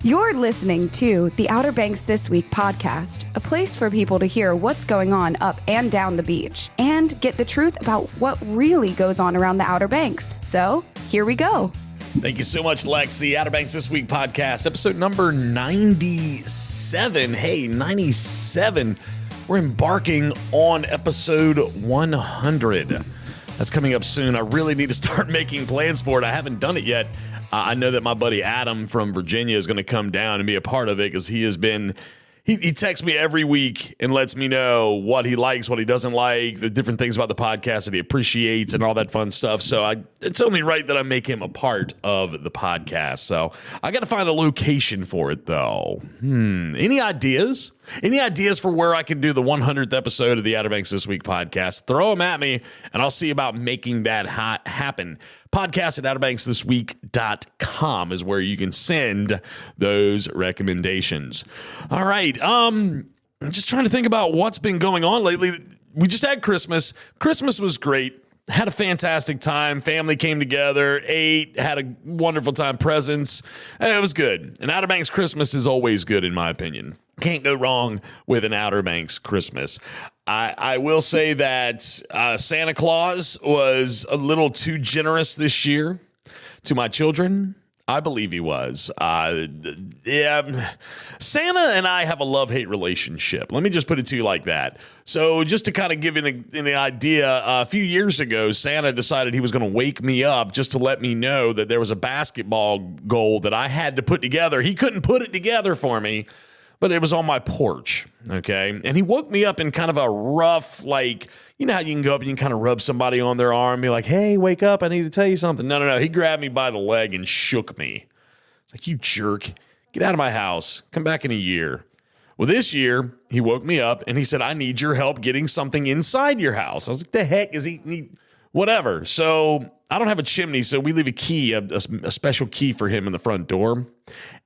You're listening to the Outer Banks This Week podcast, a place for people to hear what's going on up and down the beach and get the truth about what really goes on around the Outer Banks. So, here we go. Thank you so much, Lexi. Outer Banks This Week podcast, episode number 97. Hey, 97. We're embarking on episode 100. That's coming up soon. I really need to start making plans for it. I haven't done it yet. I know that my buddy Adam from Virginia is going to come down and be a part of it because he has been, he texts me every week and lets me know what he likes, what he doesn't like, the different things about the podcast that he appreciates and all that fun stuff. So it's only right that I make him a part of the podcast. So I got to find a location for it though. Any ideas? Any ideas for where I can do the 100th episode of the Outer Banks This Week podcast? Throw them at me, and I'll see about making that happen. Podcast at outerbanksthisweek.com is where you can send those recommendations. All right. I'm just trying to think about what's been going on lately. We just had Christmas. Christmas was great. Had a fantastic time. Family came together, ate, had a wonderful time. Presents. It was good. And Outer Banks Christmas is always good, in my opinion. Can't go wrong with an Outer Banks Christmas. I will say that Santa Claus was a little too generous this year to my children. I believe he was. Yeah, Santa and I have a love-hate relationship. Let me just put it to you like that. So just to kind of give you an idea, a few years ago, Santa decided he was going to wake me up just to let me know that there was a basketball goal that I had to put together. He couldn't put it together for me, but it was on my porch, okay? And he woke me up in kind of a rough, like, you know how you can go up and you can kind of rub somebody on their arm and be like, hey, wake up, I need to tell you something. No. He grabbed me by the leg and shook me. It's like, you jerk. Get out of my house. Come back in a year. Well, this year, he woke me up and he said, I need your help getting something inside your house. I was like, the heck is he whatever. So I don't have a chimney, so we leave a key, a special key for him in the front door.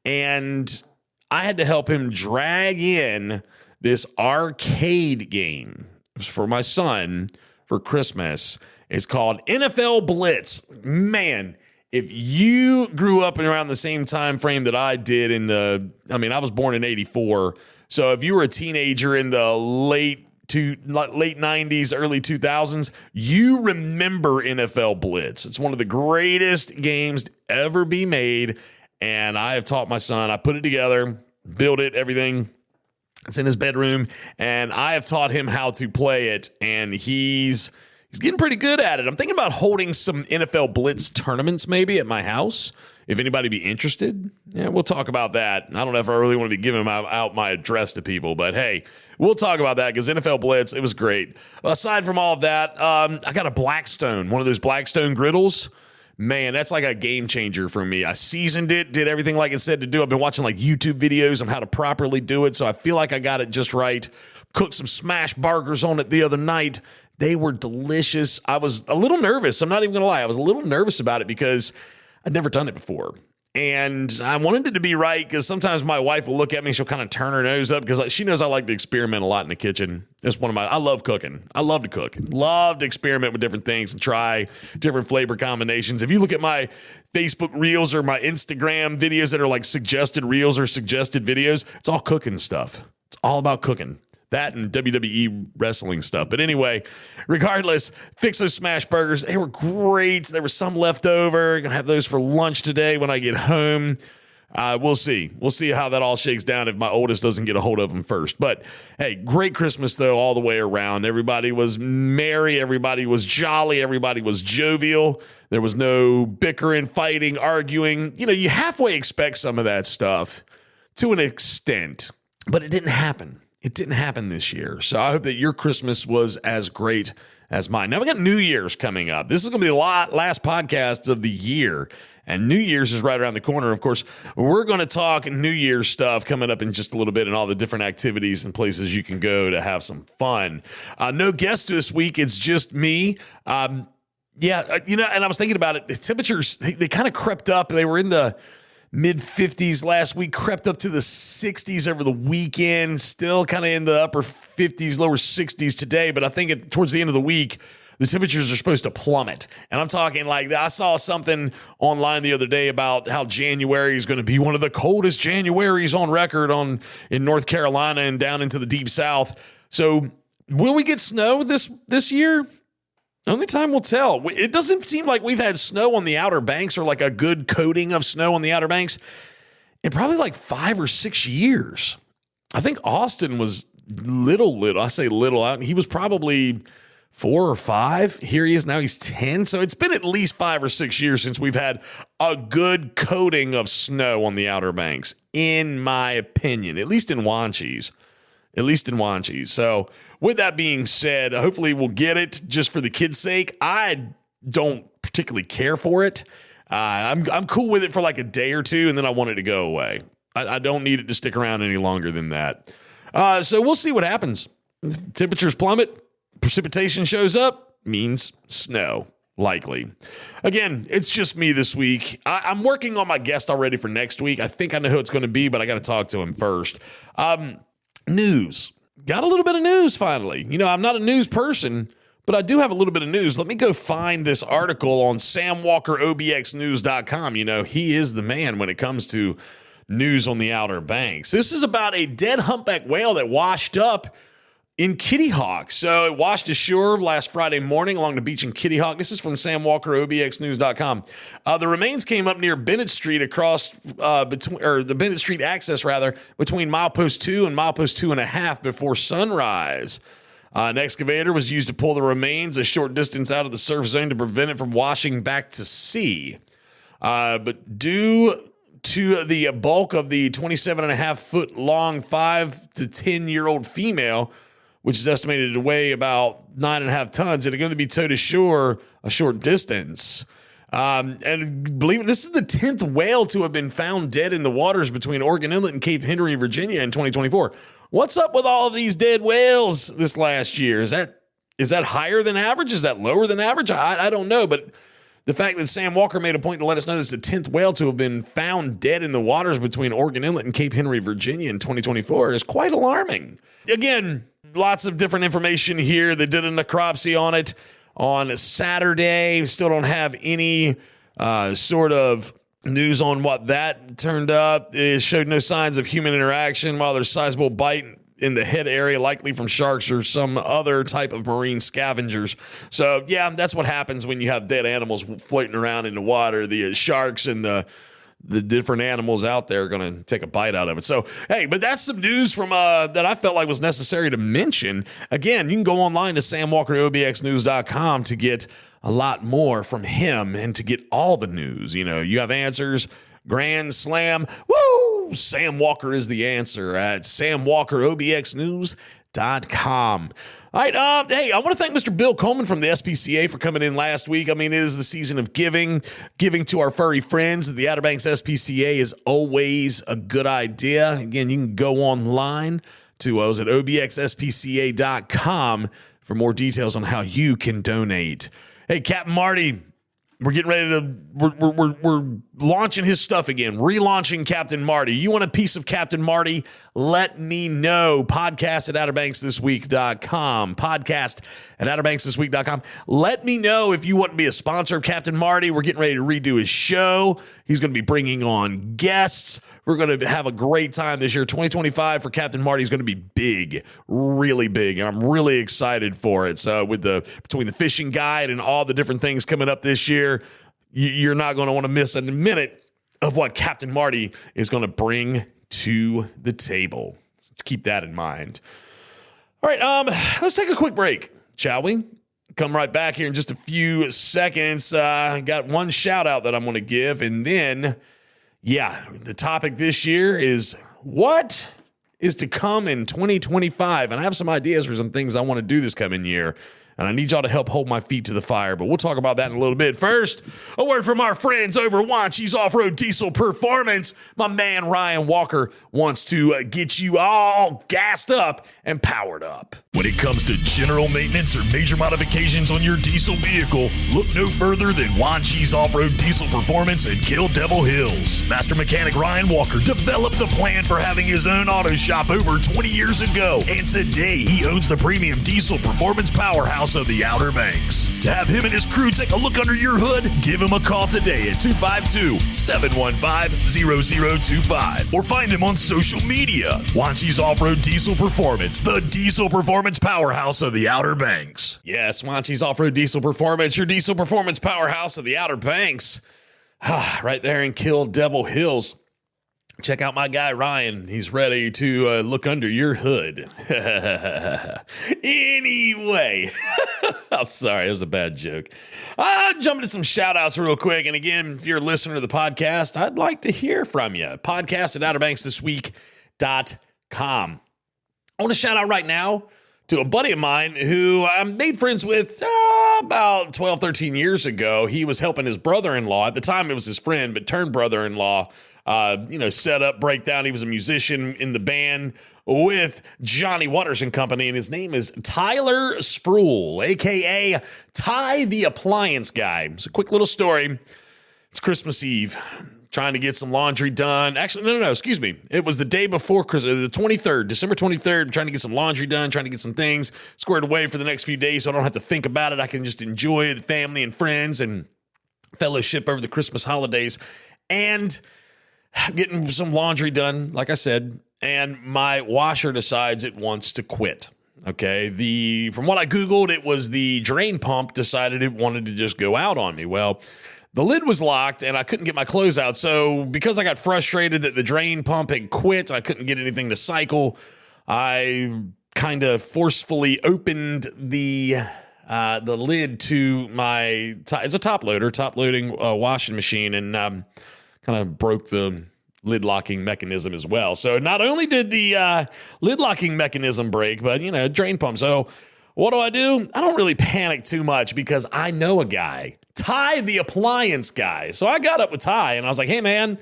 And I had to help him drag in this arcade game. It was for my son for Christmas. It's called NFL Blitz. Man, if you grew up around the same time frame that I did I was born in 84. So if you were a teenager in the late 90s, early 2000s, you remember NFL Blitz. It's one of the greatest games to ever be made. And I have taught my son, I put it together, built it, everything. It's in his bedroom, and I have taught him how to play it, and he's getting pretty good at it. I'm thinking about holding some NFL Blitz tournaments maybe at my house. If anybody be interested, yeah, we'll talk about that. I don't know if I really want to be giving out my address to people, but hey, we'll talk about that because NFL Blitz, it was great. Aside from all of that, I got a Blackstone, one of those Blackstone griddles. Man, that's like a game changer for me. I seasoned it, did everything like it said to do. I've been watching like YouTube videos on how to properly do it, so I feel like I got it just right. Cooked some smash burgers on it the other night. They were delicious. I was a little nervous. I'm not even going to lie. I was a little nervous about it because I'd never done it before. And I wanted it to be right because sometimes my wife will look at me and she'll kind of turn her nose up because she knows I like to experiment a lot in the kitchen. It's I love cooking. I love to cook. Love to experiment with different things and try different flavor combinations. If you look at my Facebook Reels or my Instagram videos that are like suggested Reels or suggested videos, it's all cooking stuff. It's all about cooking. That and WWE wrestling stuff. But anyway, regardless, fix those smash burgers. They were great. There was some left over. Gonna have those for lunch today when I get home. We'll see. We'll see how that all shakes down if my oldest doesn't get a hold of them first. But hey, great Christmas though, all the way around. Everybody was merry. Everybody was jolly. Everybody was jovial. There was no bickering, fighting, arguing. You know, you halfway expect some of that stuff to an extent, but it didn't happen. It didn't happen this year. So I hope that your Christmas was as great as mine. Now we got New Year's coming up. This is going to be the last podcast of the year. And New Year's is right around the corner. Of course, we're going to talk New Year's stuff coming up in just a little bit and all the different activities and places you can go to have some fun. No guest this week. It's just me. And I was thinking about it. The temperatures, they kind of crept up. They were in the mid 50s last week, crept up to the 60s over the weekend, still kind of in the upper 50s, lower 60s today. But I think towards the end of the week, the temperatures are supposed to plummet. And I'm talking like, I saw something online the other day about how January is going to be one of the coldest Januaries on record in North Carolina and down into the deep South. So will we get snow this year? Only time will tell. It doesn't seem like we've had snow on the Outer Banks, or like a good coating of snow on the Outer Banks, in probably like 5 or 6 years. I think Austin was little. I say little. He was probably 4 or 5. Here he is now. He's 10. So it's been at least 5 or 6 years since we've had a good coating of snow on the Outer Banks, in my opinion, at least in Wanchese. So with that being said, hopefully we'll get it just for the kids' sake. I don't particularly care for it. I'm cool with it for like a day or two, and then I want it to go away. I don't need it to stick around any longer than that. So we'll see what happens. Temperatures plummet, precipitation shows up, means snow, likely. Again, it's just me this week. I'm working on my guest already for next week. I think I know who it's going to be, but I got to talk to him first. News. Got a little bit of news finally. I'm not a news person, but I do have a little bit of news. Let me go find this article on SamWalkerOBXNews.com. He is the man when it comes to news on the Outer Banks. This is about a dead humpback whale that washed up in Kitty Hawk. So it washed ashore last Friday morning along the beach in Kitty Hawk. This is from SamWalkerOBXNews.com. The remains came up near Bennett Street across the Bennett Street access between milepost 2 and milepost 2.5 before sunrise. An excavator was used to pull the remains a short distance out of the surf zone to prevent it from washing back to sea. But due to the bulk of the 27.5 foot long 5 to 10-year-old female, which is estimated to weigh about 9.5 tons, it's going to be towed ashore a short distance. And believe it, this is the 10th whale to have been found dead in the waters between Oregon Inlet and Cape Henry, Virginia in 2024. What's up with all of these dead whales this last year? Is that higher than average? Is that lower than average? I don't know, but the fact that Sam Walker made a point to let us know this is the 10th whale to have been found dead in the waters between Oregon Inlet and Cape Henry, Virginia in 2024 is quite alarming. Again, lots of different information here. They did a necropsy on it on Saturday. Still don't have any sort of news on what that turned up. It showed no signs of human interaction, while there's sizable bite in the head area, likely from sharks or some other type of marine scavengers. So, yeah, that's what happens when you have dead animals floating around in the water. The sharks and the different animals out there are going to take a bite out of it. So, hey, but that's some news from that I felt like was necessary to mention. Again, you can go online to SamWalkerOBXNews.com to get a lot more from him and to get all the news. You have answers, Grand Slam. Woo! Sam Walker is the answer at SamWalkerOBXNews.com. All right, hey, I want to thank Mr. Bill Coleman from the SPCA for coming in last week. I mean, it is the season of giving to our furry friends. The Outer Banks SPCA is always a good idea. Again, you can go online to OBXSPCA.com for more details on how you can donate. Hey, Captain Marty, we're getting ready to, we're launching his stuff again, relaunching Captain Marty. You want a piece of Captain Marty? Let me know. Podcast at OuterBanksThisWeek.com. Podcast at OuterBanksThisWeek.com. Let me know if you want to be a sponsor of Captain Marty. We're getting ready to redo his show. He's going to be bringing on guests. We're going to have a great time this year. 2025 for Captain Marty is going to be big, really big. I'm really excited for it. So between the fishing guide and all the different things coming up this year, you're not going to want to miss a minute of what Captain Marty is going to bring to the table. So keep that in mind. All right, let's take a quick break, shall we? Come right back here in just a few seconds. I got one shout out that I'm going to give, and then, yeah, the topic this year is what is to come in 2025, and I have some ideas for some things I want to do this coming year. And I need y'all to help hold my feet to the fire, but we'll talk about that in a little bit. First, a word from our friends over at Wanchese Off-Road Diesel Performance. My man Ryan Walker wants to get you all gassed up and powered up. When it comes to general maintenance or major modifications on your diesel vehicle, look no further than Wanchese Off-Road Diesel Performance in Kill Devil Hills. Master mechanic Ryan Walker developed the plan for having his own auto shop over 20 years ago, and today he owns the premium diesel performance powerhouse powerhouse of the Outer Banks. To have him and his crew take a look under your hood, give him a call today at 252-715-0025 or find him on social media. Wanchi's Off-Road Diesel Performance, the diesel performance powerhouse of the Outer Banks. Yes, Wanchi's Off-Road Diesel Performance, your diesel performance powerhouse of the Outer Banks. Right there in Kill Devil Hills. Check out my guy, Ryan. He's ready to look under your hood. Anyway, I'm sorry. It was a bad joke. I'll jump into some shout outs real quick. And again, if you're a listener to the podcast, I'd like to hear from you. Podcast at OuterBanksThisWeek.com. I want to shout out right now to a buddy of mine who I made friends with about 12, 13 years ago. He was helping his brother-in-law. At the time, it was his friend, but turned brother-in-law. Set up, breakdown. He was a musician in the band with Johnny Waters and Company, and his name is Tyler Spruill, a.k.a. Ty the Appliance Guy. It's a quick little story. It's Christmas Eve. Trying to get some laundry done. Actually, no, excuse me. It was the day before Christmas, the 23rd, December 23rd, trying to get some laundry done, trying to get some things squared away for the next few days so I don't have to think about it. I can just enjoy the family and friends and fellowship over the Christmas holidays. And getting some laundry done, like I said, and my washer decides it wants to quit. Okay, from what I Googled, it was the drain pump decided it wanted to just go out on me. Well, the lid was locked and I couldn't get my clothes out. So because I got frustrated that the drain pump had quit, I couldn't get anything to cycle, I kind of forcefully opened the lid to my, it's a top-loading washing machine, and kind of broke the lid locking mechanism as well. So not only did the lid locking mechanism break, but, drain pump. So what do? I don't really panic too much because I know a guy, Ty the Appliance Guy. So I got up with Ty and I was like, hey, man,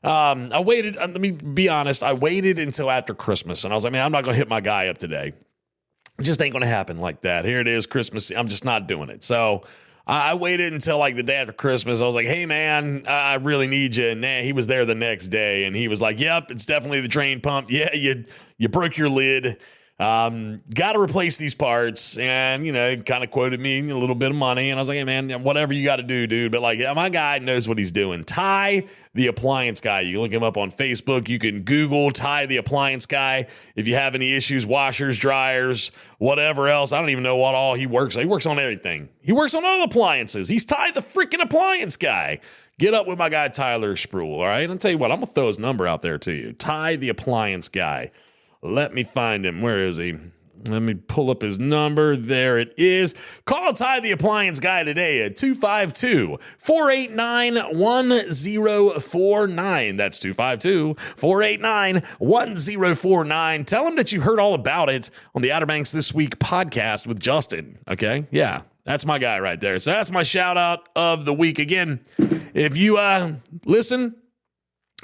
I waited. Let me be honest. I waited until after Christmas and I was like, man, I'm not going to hit my guy up today. It just ain't going to happen like that. Here it is, Christmas. I'm just not doing it. So I waited until like the day after Christmas. I was like, hey, man, I really need you. And he was there the next day and he was like, yep, it's definitely the drain pump. Yeah, you broke your lid. Got to replace these parts. And, kind of quoted me a little bit of money. And I was like, hey, man, whatever you got to do, dude. But my guy knows what he's doing. Ty the Appliance Guy. You can look him up on Facebook. You can Google Ty the Appliance Guy. If you have any issues, washers, dryers, whatever else. I don't even know what all he works on. He works on everything. He works on all appliances. He's Ty the freaking Appliance Guy. Get up with my guy, Tyler Spruill. All right. I'll tell you what, I'm going to throw his number out there to you. Ty the Appliance Guy. Let me find him. Where is he? Let me pull up his number. There it is. Call Ty the Appliance Guy today at 252-489-1049. That's 252-489-1049. Tell him that you heard all about it on the Outer Banks This Week podcast with Justin. Okay? Yeah, that's my guy right there. So that's my shout out of the week. Again, if you listen,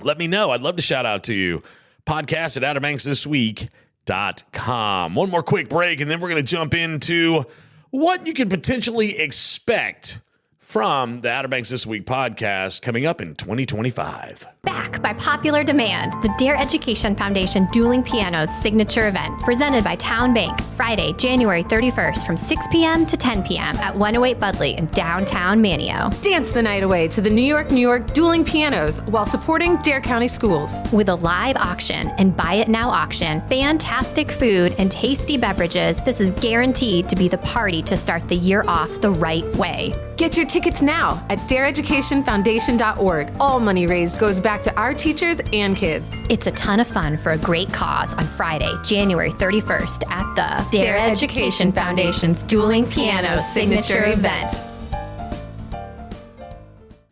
let me know. I'd love to shout out to you. Podcast at OuterBanksThisWeek.com. One more quick break, and then we're going to jump into what you could potentially expect from the Outer Banks This Week podcast coming up in 2025. Back by popular demand, the Dare Education Foundation Dueling Pianos signature event, presented by Town Bank, Friday, January 31st from 6 p.m. to 10 p.m. at 108 Budley in downtown Manio. Dance the night away to the New York Dueling Pianos while supporting Dare County Schools. With a live auction and buy it now auction, fantastic food, and tasty beverages, this is guaranteed to be the party to start the year off the right way. Get your tickets now at dareeducationfoundation.org. All money raised goes back to our teachers and kids. It's a ton of fun for a great cause on Friday, January 31st at the Dare Education Foundation's Dueling Piano signature event.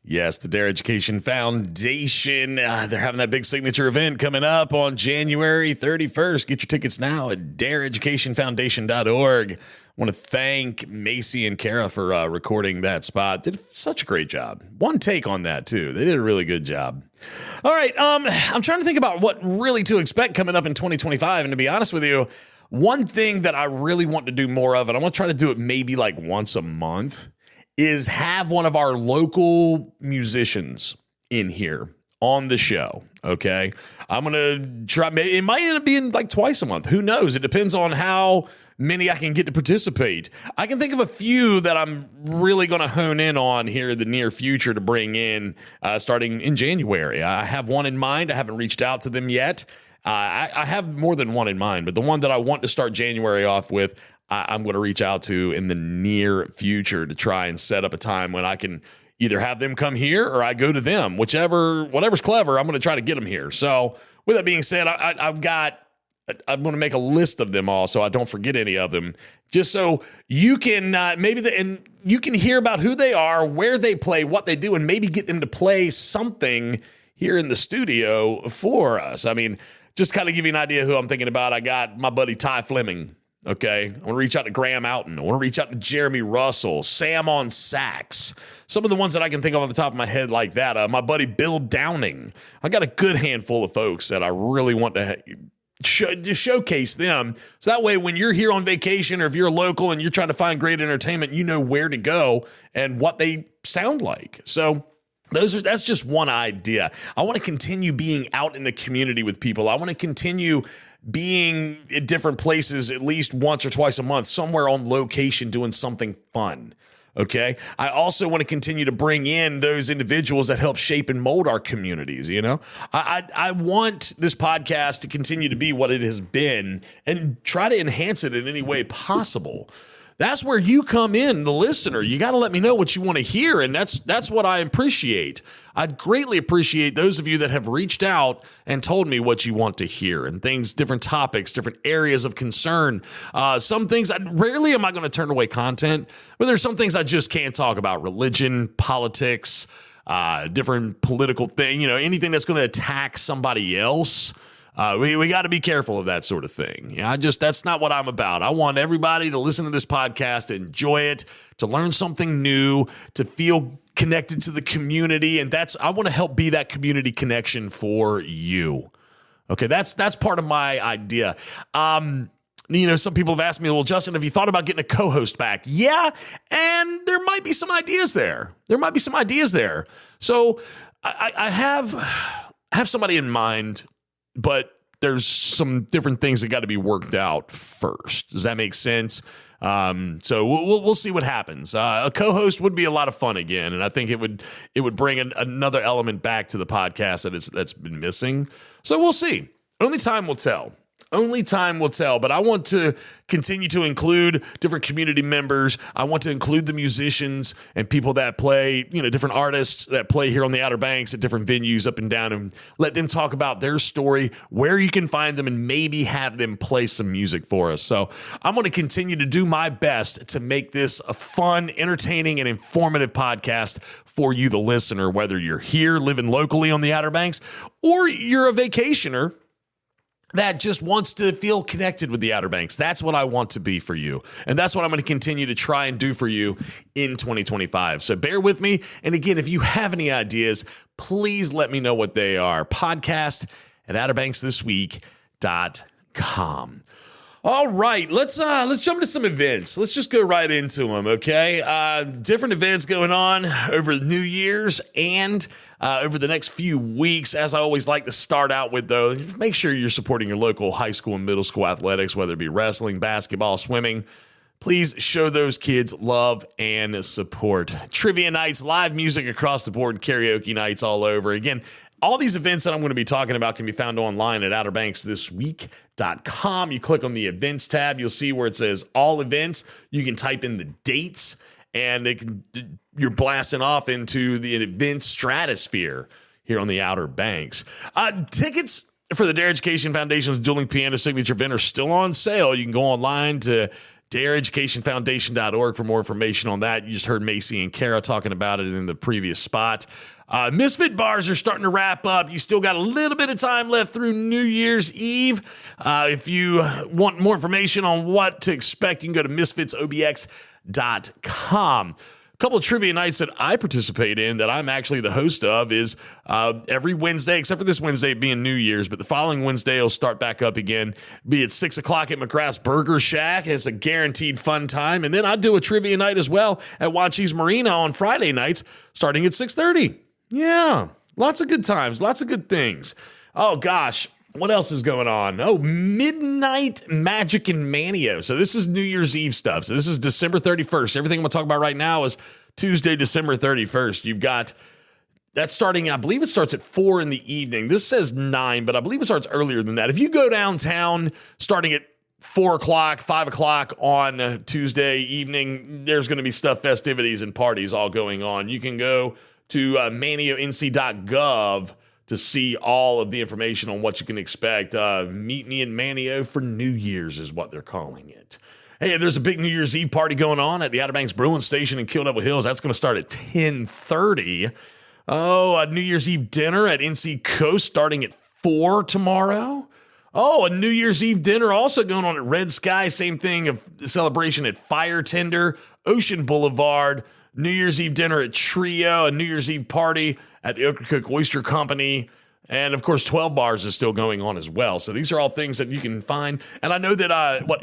Yes, the Dare Education Foundation. They're having that big signature event coming up on January 31st. Get your tickets now at dareeducationfoundation.org. I want to thank Macy and Kara for recording that spot. Did such a great job. One take on that, too. They did a really good job. All right, I'm trying to think about what really to expect coming up in 2025. And to be honest with you, one thing that I really want to do more of, and I want to try to do it maybe like once a month, is have one of our local musicians in here on the show. Okay. I'm going to try. It might end up being like twice a month. Who knows? It depends on how many I can get to participate. I can think of a few that I'm really going to hone in on here in the near future to bring in starting in January. I have one in mind. I haven't reached out to them yet. I have more than one in mind, but the one that I want to start January off with, I'm going to reach out to in the near future to try and set up a time when I can either have them come here or I go to them, whatever's clever. I'm going to try to get them here. So with that being said, I'm going to make a list of them all so I don't forget any of them, just so you can and you can hear about who they are, where they play, what they do, and maybe get them to play something here in the studio for us. I mean, just kind of give you an idea who I'm thinking about. I got my buddy Ty Fleming. Okay, I want to reach out to Graham Alton. I want to reach out to Jeremy Russell, Sam on sax. Some of the ones that I can think of off the top of my head like that. My buddy Bill Downing. I got a good handful of folks that I really want to showcase them. So that way, when you're here on vacation or if you're local and you're trying to find great entertainment, you know where to go and what they sound like. So that's just one idea. I want to continue being out in the community with people. I want to continue being at different places at least once or twice a month, somewhere on location doing something fun. Okay. I also want to continue to bring in those individuals that help shape and mold our communities. You know, I want this podcast to continue to be what it has been and try to enhance it in any way possible. That's where you come in, the listener. You got to let me know what you want to hear, and that's what I appreciate. I'd greatly appreciate those of you that have reached out and told me what you want to hear and things, different topics, different areas of concern. Some things, rarely am I going to turn away content, but there's some things I just can't talk about. Religion, politics, different political thing, anything that's going to attack somebody else. We got to be careful of that sort of thing. That's not what I'm about. I want everybody to listen to this podcast, enjoy it, to learn something new, to feel connected to the community. And I want to help be that community connection for you. Okay. That's part of my idea. Some people have asked me, well, Justin, have you thought about getting a co-host back? Yeah. And there might be some ideas there. So I have somebody in mind, but there's some different things that got to be worked out first. Does that make sense? So we'll see what happens. A co-host would be a lot of fun again, and I think it would bring another element back to the podcast that's been missing. So we'll see. Only time will tell. But I want to continue to include different community members. I want to include the musicians and people that play, different artists that play here on the Outer Banks at different venues up and down, and let them talk about their story, where you can find them, and maybe have them play some music for us. So I'm going to continue to do my best to make this a fun, entertaining, and informative podcast for you, the listener, whether you're here living locally on the Outer Banks or you're a vacationer that just wants to feel connected with the Outer Banks. That's what I want to be for you. And that's what I'm going to continue to try and do for you in 2025. So bear with me. And again, if you have any ideas, please let me know what they are. Podcast at OuterBanksThisWeek.com. All right, let's jump into some events. Let's just go right into them, okay? Different events going on over New Year's and over the next few weeks. As I always like to start out with, though, make sure you're supporting your local high school and middle school athletics, whether it be wrestling, basketball, swimming. Please show those kids love and support. Trivia nights, live music across the board, karaoke nights all over. Again, all these events that I'm going to be talking about can be found online at OuterBanksThisWeek.com. You click on the events tab. You'll see where it says all events. You can type in the dates, and you're blasting off into the event stratosphere here on the Outer Banks. Tickets for the Dare Education Foundation's Dueling Piano Signature event are still on sale. You can go online to dareeducationfoundation.org for more information on that. You just heard Macy and Kara talking about it in the previous spot. Misfit bars are starting to wrap up. You still got a little bit of time left through New Year's Eve. If you want more information on what to expect, you can go to misfitsobx.com. A couple of trivia nights that I participate in that I'm actually the host of is every Wednesday, except for this Wednesday being New Year's, but the following Wednesday will start back up again, be at 6 o'clock at McGrath's Burger Shack. It's a guaranteed fun time. And then I do a trivia night as well at Wanchese Marina on Friday nights, starting at 6:30. Yeah, Lots of good times, lots of good things. Oh, gosh. What else is going on? Oh, Midnight Magic and Mania. So this is New Year's Eve stuff. So this is December 31st. Everything I'm going to talk about right now is Tuesday, December 31st. You've got that starting, I believe it starts at 4 in the evening. This says 9, but I believe it starts earlier than that. If you go downtown starting at 4 o'clock, 5 o'clock on Tuesday evening, there's going to be stuff, festivities, and parties all going on. You can go to manionc.gov to see all of the information on what you can expect. Meet me in Manio for New Year's is what they're calling it. Hey, there's a big New Year's Eve party going on at the Outer Banks Brewing Station in Kill Devil Hills. That's going to start at 10:30. Oh, a New Year's Eve dinner at NC Coast starting at 4 tomorrow. Oh, a New Year's Eve dinner also going on at Red Sky. Same thing, a celebration at Fire Tender, Ocean Boulevard. New Year's Eve dinner at Trio, a New Year's Eve party at the Ocracoke Oyster Company. And, of course, 12 Bars is still going on as well. So these are all things that you can find. And I know that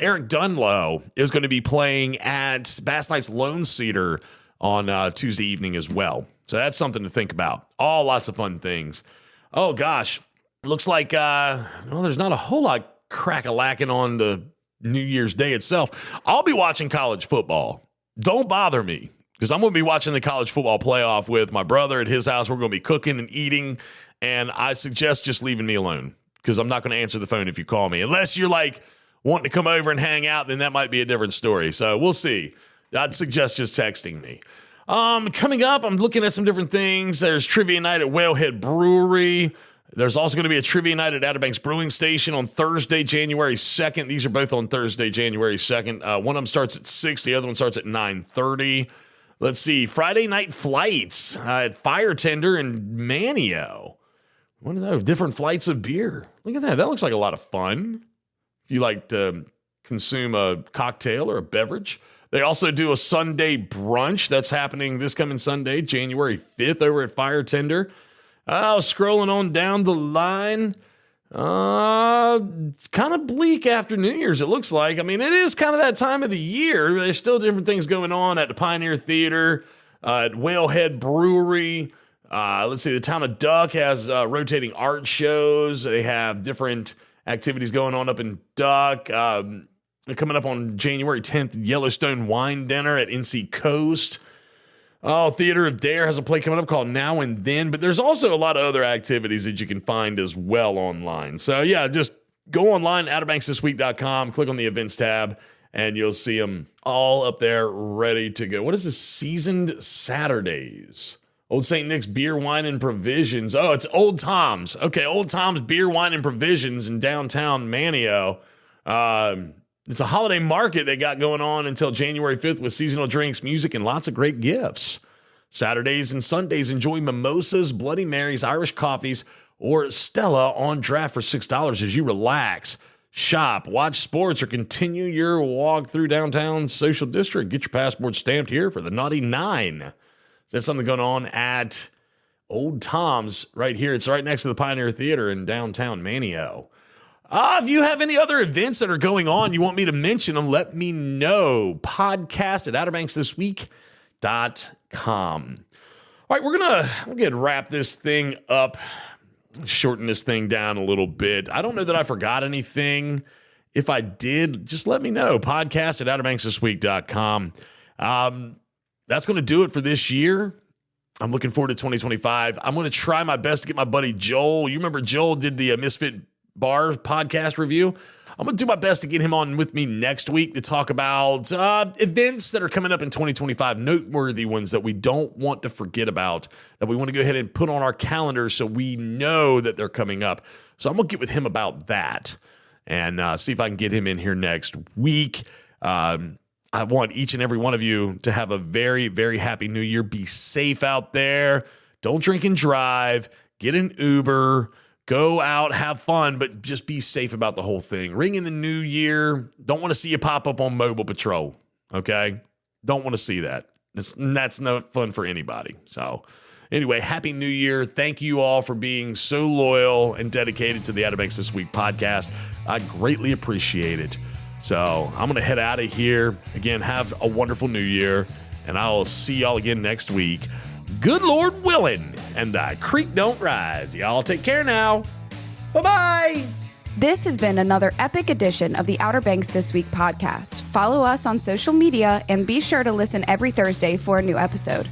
Eric Dunlow is going to be playing at Bass Knight's Lone Cedar on Tuesday evening as well. So that's something to think about. All lots of fun things. Oh, gosh. Looks like, there's not a whole lot crack-a-lacking on the New Year's Day itself. I'll be watching college football. Don't bother me, because I'm going to be watching the college football playoff with my brother at his house. We're going to be cooking and eating, and I suggest just leaving me alone, because I'm not going to answer the phone if you call me. Unless you're, wanting to come over and hang out, then that might be a different story. So we'll see. I'd suggest just texting me. Coming up, I'm looking at some different things. There's Trivia Night at Whalehead Brewery. There's also going to be a Trivia Night at Outer Banks Brewing Station on Thursday, January 2nd. These are both on Thursday, January 2nd. One of them starts at 6. The other one starts at 9:30. Let's see. Friday Night Flights at Fire Tender and Manio. What are those? Different flights of beer. Look at that. That looks like a lot of fun. If you like to consume a cocktail or a beverage. They also do a Sunday brunch. That's happening this coming Sunday, January 5th, over at Fire Tender. Scrolling on down the line. It's kind of bleak after New Year's, it looks like. I mean, it is kind of that time of the year. There's still different things going on at the Pioneer Theater, at Whalehead Brewery. Let's see, the Town of Duck has rotating art shows. They have different activities going on up in Duck. Coming up on January 10th, Yellowstone Wine Dinner at NC Coast. Oh, Theater of Dare has a play coming up called Now and Then, but there's also a lot of other activities that you can find as well online. So, yeah, just go online, OuterBanksThisWeek.com, click on the events tab, and you'll see them all up there ready to go. What is this? Seasoned Saturdays. Old St. Nick's Beer, Wine, and Provisions. Oh, it's Old Tom's. Okay, Old Tom's Beer, Wine, and Provisions in downtown Manio. It's a holiday market they got going on until January 5th with seasonal drinks, music, and lots of great gifts. Saturdays and Sundays, enjoy mimosas, Bloody Marys, Irish coffees, or Stella on draft for $6 as you relax, shop, watch sports, or continue your walk through downtown social district. Get your passport stamped here for the Naughty Nine. There's something going on at Old Tom's right here. It's right next to the Pioneer Theater in downtown Manio. If you have any other events that are going on, you want me to mention them, let me know. Podcast at OuterBanksThisWeek.com. All right, we're gonna wrap this thing up, shorten this thing down a little bit. I don't know that I forgot anything. If I did, just let me know. Podcast at OuterBanksThisWeek.com. That's going to do it for this year. I'm looking forward to 2025. I'm going to try my best to get my buddy Joel. You remember Joel did the Misfit Bar podcast review? I'm going to do my best to get him on with me next week to talk about events that are coming up in 2025, noteworthy ones that we don't want to forget about, that we want to go ahead and put on our calendar so we know that they're coming up. So I'm going to get with him about that and see if I can get him in here next week. I want each and every one of you to have a very, very happy new year. Be safe out there. Don't drink and drive. Get an Uber. Go out, have fun, but just be safe about the whole thing. Ring in the new year. Don't want to see you pop up on Mobile Patrol, okay? Don't want to see that. That's no fun for anybody. So anyway, Happy New Year. Thank you all for being so loyal and dedicated to the Outer Banks This Week podcast. I greatly appreciate it. So I'm going to head out of here. Again, have a wonderful new year, and I'll see y'all again next week. good Lord willing, and the creek don't rise. Y'all take care now. Bye-bye. This has been another epic edition of the Outer Banks This Week podcast. Follow us on social media and be sure to listen every Thursday for a new episode.